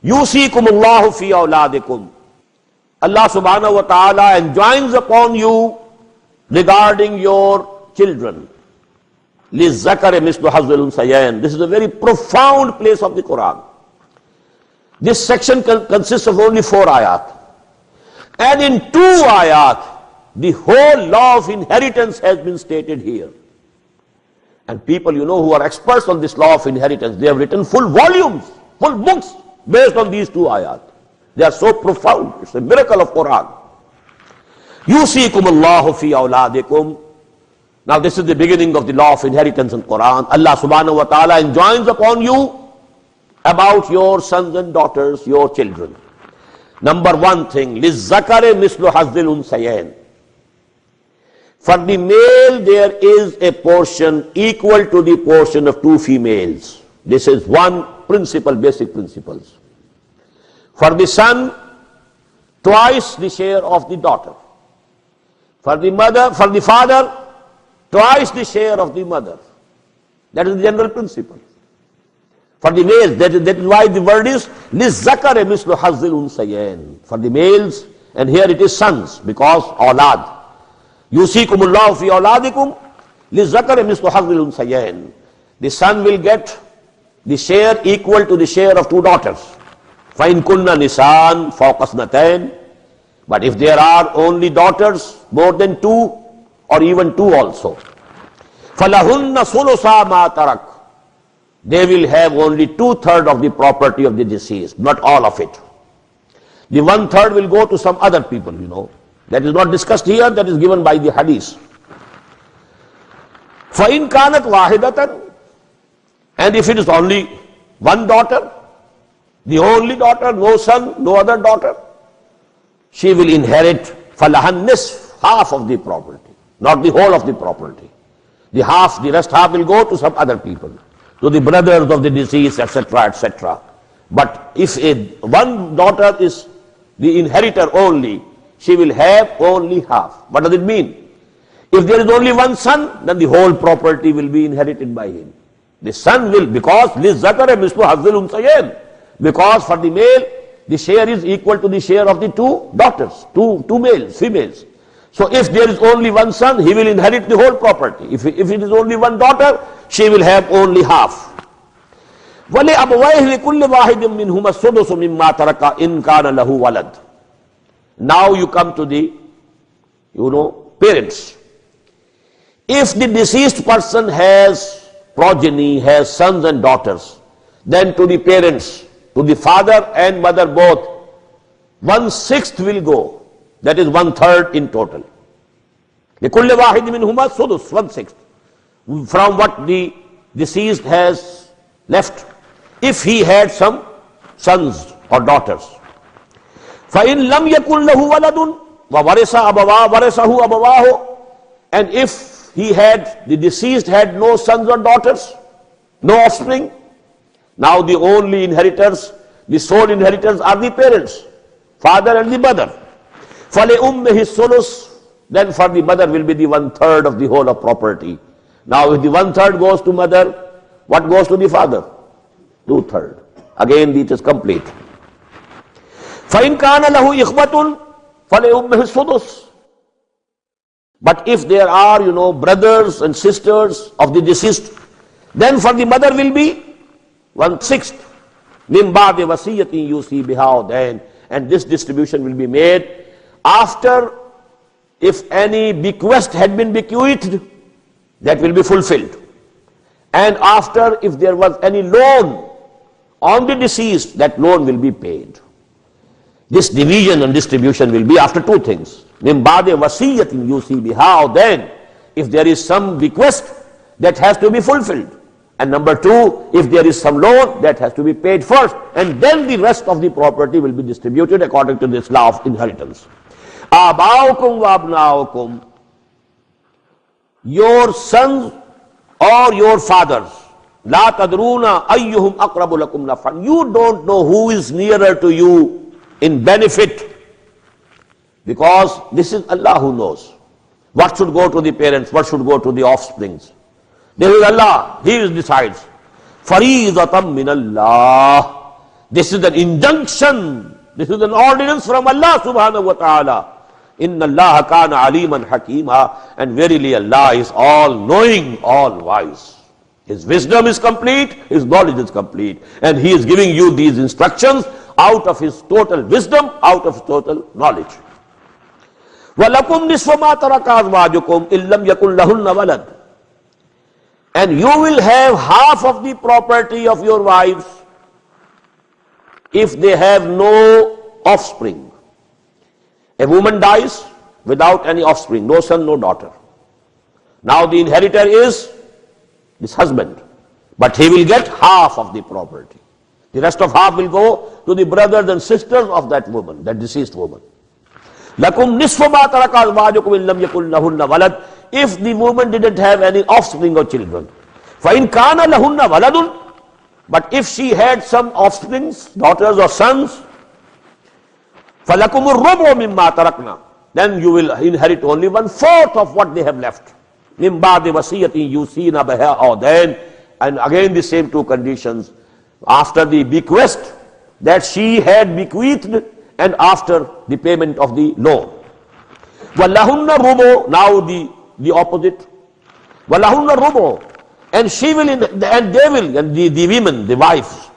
Yusikumullahu fi awladikum. Allah subhanahu wa ta'ala enjoins upon you regarding your children. لِلذَّكَرِ مِثْلُ حَظِّ الْأُنْثَيَيْنِ. This is a very profound place of the Quran. This section consists of only 4 ayat. And in 2 ayat, the whole law of inheritance has been stated here. And people, who are experts on this law of inheritance, they have written full volumes, full books based on these 2 ayat. They are so profound. It's a miracle of Quran. Yusikumullahu fi awladikum. Now this is the beginning of the law of inheritance in Quran. Allah subhanahu wa ta'ala enjoins upon you about your sons and daughters, your children. Number 1 thing, لِلذَّكَرِ مِثْلُ حَظِّ الْأُنْثَيَيْنِ. For the male there is a portion equal to the portion of 2 females. This is one principle, basic principles. For the son, twice the share of the daughter. For the father, twice the share of the mother. That is the general principle. For the males, that is why the word is لِلذَّكَرِ مِثْلُ حَظِّ الْأُنْثَيَيْنِ. For the males, and here it is sons, because awlad. Yusikumullahu fi awladikum لِلذَّكَرِ مِثْلُ حَظِّ الْأُنْثَيَيْنِ. The son will get the share equal to the share of 2 daughters. فَإِن كُنَّ نِسَاءً فَوْقَ اثْنَتَيْنِ. But if there are only daughters, more than 2, or even 2 also, فَلَهُنَّ ثُلُثَا مَا تَرَكَ. They will have only 2/3 of the property of the deceased, not all of it. The 1/3 will go to some other people, That is not discussed here, that is given by the hadith. فَإِن كَانَتْ وَاحِدَةً. And if it is only 1 daughter, the only daughter, no son, no other daughter, she will inherit فَلَهَا النِّصْفُ, half of the property, not the whole of the property. The rest half will go to some other people, to the brothers of the deceased, etc., etc. But if one daughter is the inheritor only, she will have only half. What does it mean? If there is only 1 son, then the whole property will be inherited by him. The son will, because لِلذَّكَرِ مِثْلُ حَظِّ الْأُنْثَيَيْنِ. Because for the male, the share is equal to the share of the 2 daughters, two females. So if there is only 1 son, he will inherit the whole property. If it is only 1 daughter, she will have only half. وَلِأَبَوَيْهِ لِكُلِّ وَاحِدٍ مِّنْهُمَا السُّدُسُ مِمَّا تَرَكَ إِنْ كَانَ لَهُ وَلَدٌ. Now you come to the, parents. If the deceased person has progeny, has sons and daughters, then to the parents, to the father and mother both, 1/6 will go. That is 1/3 in total. لِكُلِّ وَاحِدٍ مِّنْهُمَا السُّدُسُ, 1/6. From what the deceased has left, if he had some sons or daughters. فَإِن لَمْ يَكُنْ لَهُ وَلَدٌ وَوَرِثَهُ أَبَوَاهُ. And if the deceased had no sons or daughters, no offspring, now the only inheritors, the sole inheritors are the parents, father and the mother. فَلِأُمِّهِ الثُّلُثُ. Then for the mother will be the 1/3 of the whole of property. Now if the 1/3 goes to mother, what goes to the father? 2/3. Again it is complete. فَإِن كَانَ لَهُ إِخْوَةٌ فَلِأُمِّهِ السُّدُسُ. But if there are, brothers and sisters of the deceased, then for the mother will be 1/6. مِن بَعْدِ وَصِيَّةٍ يُوصِي بِهَا أَوْ دَيْنٍ. And this distribution will be made after, if any bequest had been bequeathed, that will be fulfilled. And after, if there was any loan on the deceased, that loan will be paid. This division and distribution will be after 2 things. مِن بَعْدِ وَصِيَّةٍ يُوصِي بِهَا أَوْ دَيْنٍ. If there is some bequest, that has to be fulfilled. And number 2, if there is some loan, that has to be paid first, and then the rest of the property will be distributed according to this law of inheritance. آبَاؤُكُمْ وَأَبْنَاؤُكُمْ. Your sons or your fathers, لَا تَدْرُونَ أَيُّهُمْ أَقْرَبُ لَكُمْ نَفْعًا. You don't know who is nearer to you in benefit, because this is Allah who knows what should go to the parents, what should go to the offsprings. This is Allah, He decides. فَرِيضَةً مِّنَ اللَّهِ. This is an injunction. This is an ordinance from Allah subhanahu wa ta'ala. Inna Allah kana aliman hakima. And verily Allah is all knowing, all wise. His wisdom is complete, His knowledge is complete. And He is giving you these instructions out of His total wisdom, out of His total knowledge. وَلَكُمْ نِصْفُ مَا تَرَكَ أَزْوَاجُكُمْ إِن لَّمْ يَكُن لَّهُنَّ وَلَدٌ. And you will have half of the property of your wives if they have no offspring. A woman dies without any offspring, no son, no daughter. Now the inheritor is this husband, but he will get half of the property. The rest of half will go to the brothers and sisters of that woman, that deceased woman. لَكُمْ نِصْفُ مَا تَرَكَ أَزْوَاجُكُمْ إِن لَّمْ يَكُن لَّهُنَّ وَلَدٌ. If the woman didn't have any offspring or children. فَإِن كَانَ لَهُنَّ وَلَدٌ. But if she had some offsprings, daughters or sons, فَلَكُمُ الرُّبُعُ مِمَّا تَرَكْنَا. Then you will inherit only 1/4 of what they have left. مِن بَعْدِ وَصِيَّةٍ يُوصِينَ بِهَا أَوْ دَيْنٍ. And again the same two conditions. After the bequest that she had bequeathed, and after the payment of the loan. وَلَهُنَّ الرُّبُعُ. Now the opposite. وَلَهُنَّ الرُّبُعُ. And she will, and they will, and the women, the wives,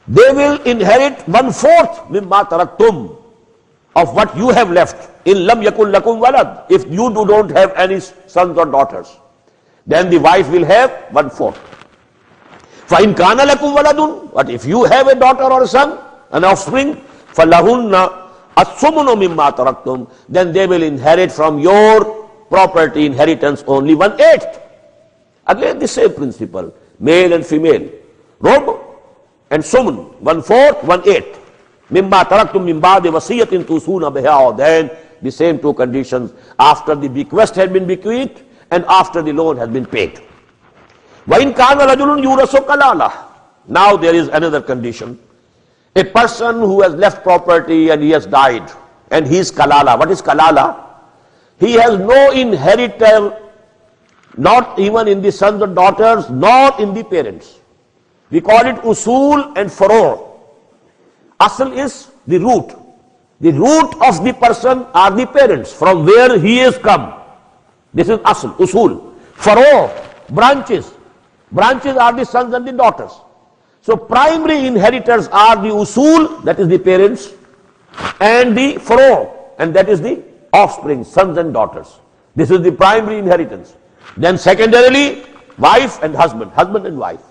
they will inherit 1/4 مِمَّا تَرَكْتُمْ, of what you have left. إِن لَّمْ يَكُن لَّكُمْ وَلَدٌ. If you don't have any sons or daughters, then the wife will have 1/4. فَإِن كَانَ لَكُمْ وَلَدٌ. But if you have a daughter or a son, an offspring, فَلَهُنَّ الثُّمُنُ مِمَّا تَرَكْتُمْ. Then they will inherit from your property inheritance only 1/8. Again the same principle, male and female. Rub and sumun, 1/4, 1/8. مِمَّا تَرَكْتُمْ مِن بَعْدِ وَصِيَّةٍ تُوصُونَ بِهَا أَوْ دَيْنٍ. The same two conditions, after the bequest had been bequeathed and after the loan has been paid. وَإِن كَانَ رَجُلٌ يُورَثُ كَلَالَةً. Now there is another condition. A person who has left property and he has died, and he is kalala. What is kalala? He has no inheritor, not even in the sons or daughters, nor in the parents. We call it usul and faro. Asl is the root. The root of the person are the parents, from where he has come. This is asl, usul. Faro, branches. Branches are the sons and the daughters. So primary inheritors are the usul, that is the parents, and the faro, and that is the offspring, sons and daughters. This is the primary inheritance. Then secondarily, wife and husband and wife.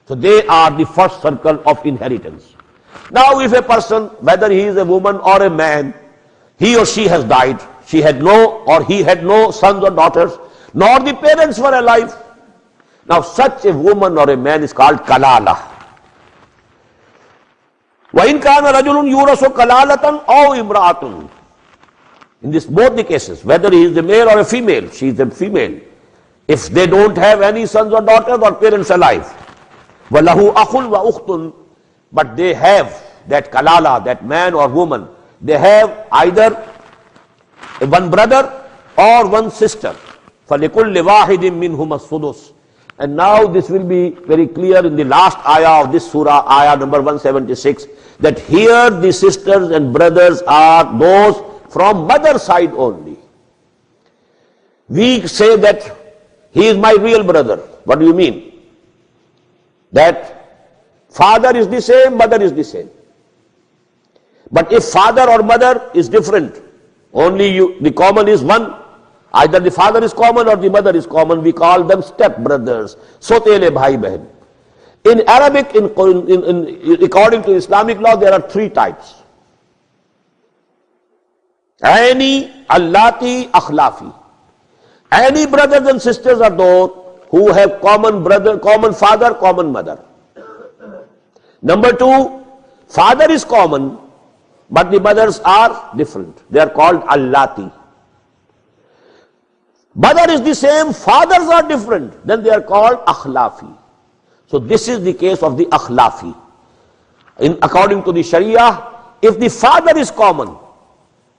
So they are the first circle of inheritance. Now if a person, whether he is a woman or a man, he or she has died, she had no, or he had no sons or daughters, nor the parents were alive. Now such a woman or a man is called kalala. وَإِن كَانَ رَجُلٌ يُورَثُ كَلَالَةً أَوْ إِمْرَأَةٌ. In this both the cases, whether he is a male or a female, she is a female. If they don't have any sons or daughters or parents alive, وَلَهُ أَخٌ وَأُخْتٌ. But they have that kalala, that man or woman, they have either one brother or one sister. فَلِكُلِّ وَاحِدٍ مِّنْهُمَ السُّدُسُ. And now this will be very clear in the last ayah of this surah, ayah number 176, that here the sisters and brothers are those from mother side only. We say that he is my real brother. What do you mean? That father is the same, mother is the same. But if father or mother is different, only the common is one, either the father is common or the mother is common, we call them step brothers, sotele bhai bahan. In Arabic, according to Islamic law, there are three types. Aini, allati, akhlafi. Any brothers and sisters are those who have common brother, common father, common mother. Number two, father is common, but the mothers are different. They are called allati. Mother is the same, fathers are different, then they are called akhlafi. So this is the case of the akhlafi. According to the Sharia, if the father is common,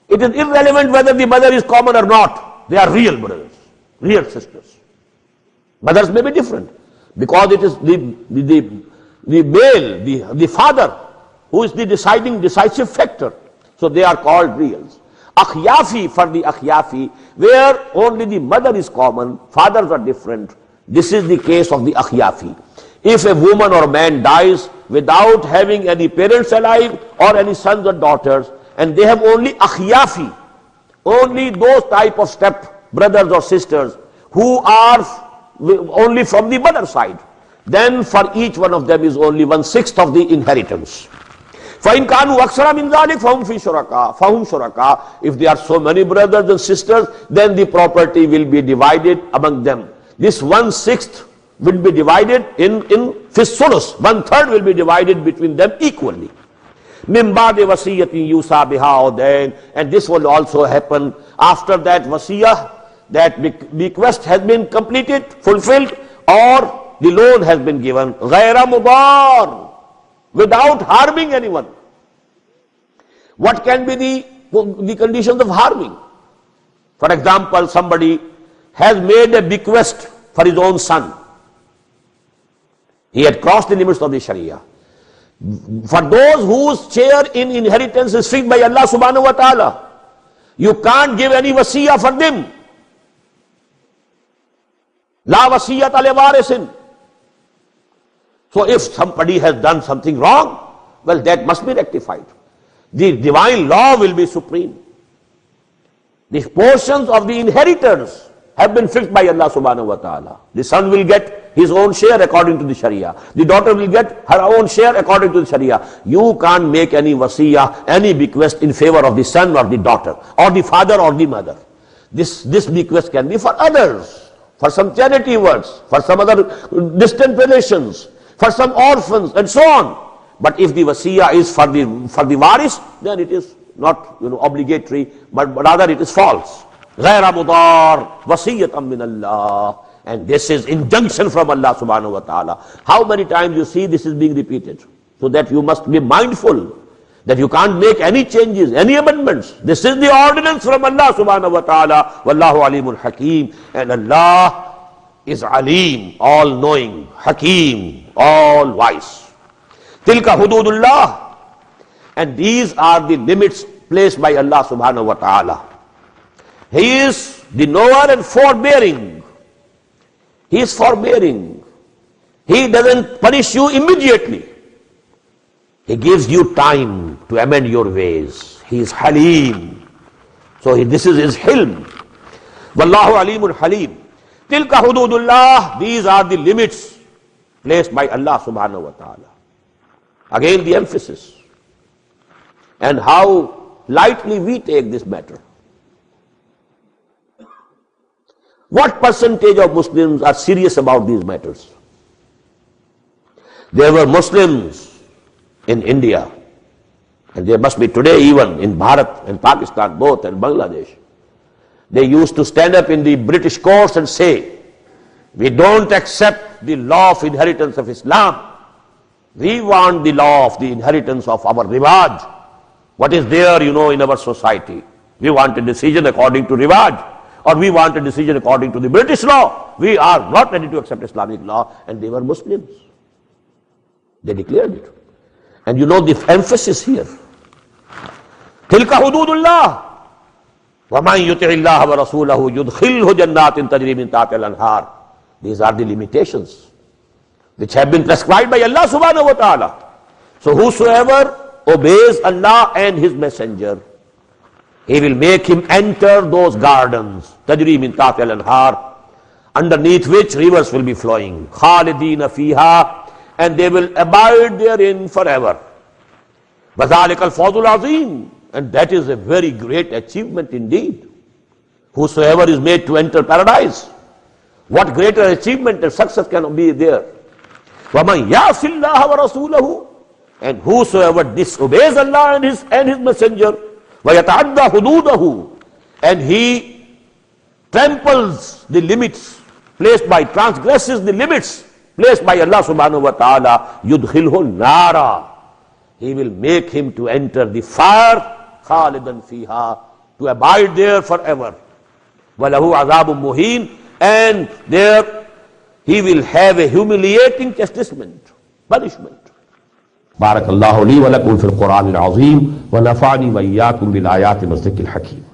it is irrelevant whether the mother is common or not. They are real brothers, real sisters. Mothers may be different, because it is the male, the father, who is the decisive factor. So they are called reals. Akhyafi, for the akhyafi, where only the mother is common, fathers are different. This is the case of the akhyafi. If a woman or man dies without having any parents alive or any sons or daughters, and they have only akhyafi, only those type of step brothers or sisters who are only from the mother side, then for each one of them is only 1/6 of the inheritance. فَإِنْ كَانُوا أَكْثَرَ مِنْ ذَلِكَ فَهُمْ شُرَكَاء. If there are so many brothers and sisters, then the property will be divided among them. This 1/6 will be divided in sulus. 1/3 will be divided between them equally. مِنْ بَعْدِ وَصِيَّةٍ يُوصَى بِهَا أَوْ دَيْنٍ. And this will also happen after that wasiyah, that bequest has been completed, fulfilled, or the loan has been given. غَيْرَ مُضَارٍ, without harming anyone. What can be the conditions of harming? For example, somebody has made a bequest for his own son. He had crossed the limits of the Sharia. For those whose share in inheritance is fixed by Allah subhanahu wa ta'ala, you can't give any wasiyah for them. La wasiyat li warisin. So if somebody has done something wrong, well, that must be rectified. The divine law will be supreme. The portions of the inheritors have been fixed by Allah subhanahu wa ta'ala. The son will get his own share according to the Sharia. The daughter will get her own share according to the Sharia. You can't make any wasiyah, any bequest in favor of the son or the daughter, or the father or the mother. This bequest can be for others, for some charity works, for some other distant relations, for some orphans, and so on. But if the wasiyah is for the waris, then it is not obligatory, but rather it is false. غَيْرَ مُضَارٍ وَصِيَّةً مِّنَ اللَّهِ. And this is injunction from Allah subhanahu wa ta'ala. How many times you see this is being repeated? So that you must be mindful that you can't make any changes, any amendments. This is the ordinance from Allah subhanahu wa ta'ala. Wallahu alimul hakim. And Allah is alim, all knowing, hakim, all wise. Tilka hududullah. And these are the limits placed by Allah subhanahu wa ta'ala. He is the knower and forbearing. He is forbearing. He doesn't punish you immediately. He gives you time to amend your ways. He is halim. So this is his hilm. Wallahu alimul halim. Tilka hududullah. These are the limits placed by Allah subhanahu wa ta'ala. Again the emphasis. And how lightly we take this matter. What percentage of Muslims are serious about these matters? There were Muslims in India, and there must be today even in Bharat and Pakistan both and Bangladesh. They used to stand up in the British courts and say, we don't accept the law of inheritance of Islam. We want the law of the inheritance of our rivaj. What is there, in our society? We want a decision according to rivaj. Or we want a decision according to the British law. We are not ready to accept Islamic law. And they were Muslims. They declared it. And the emphasis here. Tilka hududullah. وَمَنْ يُطِعِ اللَّهَ وَرَسُولَهُ يُدْخِلْهُ جَنَّاتٍ تَجْرِي مِنْ تَحْتِهَا الْأَنْهَارُ. These are the limitations which have been prescribed by Allah subhanahu wa ta'ala. So whosoever obeys Allah and His Messenger, He will make him enter those gardens, tajri min tahtiha al-anhar, underneath which rivers will be flowing, khalidina fiha, and they will abide therein forever. وَذَلِكَ الْفَوْزُ الْعَظِيمُ. And that is a very great achievement indeed. Whosoever is made to enter paradise, what greater achievement and success can be there? وَمَنْ يَعْصِ اللَّهَ وَرَسُولَهُ. And whosoever disobeys Allah and His Messenger, وَيَتَعَدَّى حُدُودَهُ, and he tramples the limits placed by, transgresses the limits placed by Allah subhanahu wa ta'ala, يُدْخِلْهُ النَّارَ. He will make him to enter the fire, خَالِدًا فِيهَا, to abide there forever. وَلَهُ عَذَابٌ مُهِينٌ. And there he will have a humiliating chastisement, punishment. बारकल्लाहु ली व लकुम fill कुरानिल अज़ीम व नफ़अनी व इय्याकुम bill आयाति व ज़िक्रिल हकीम।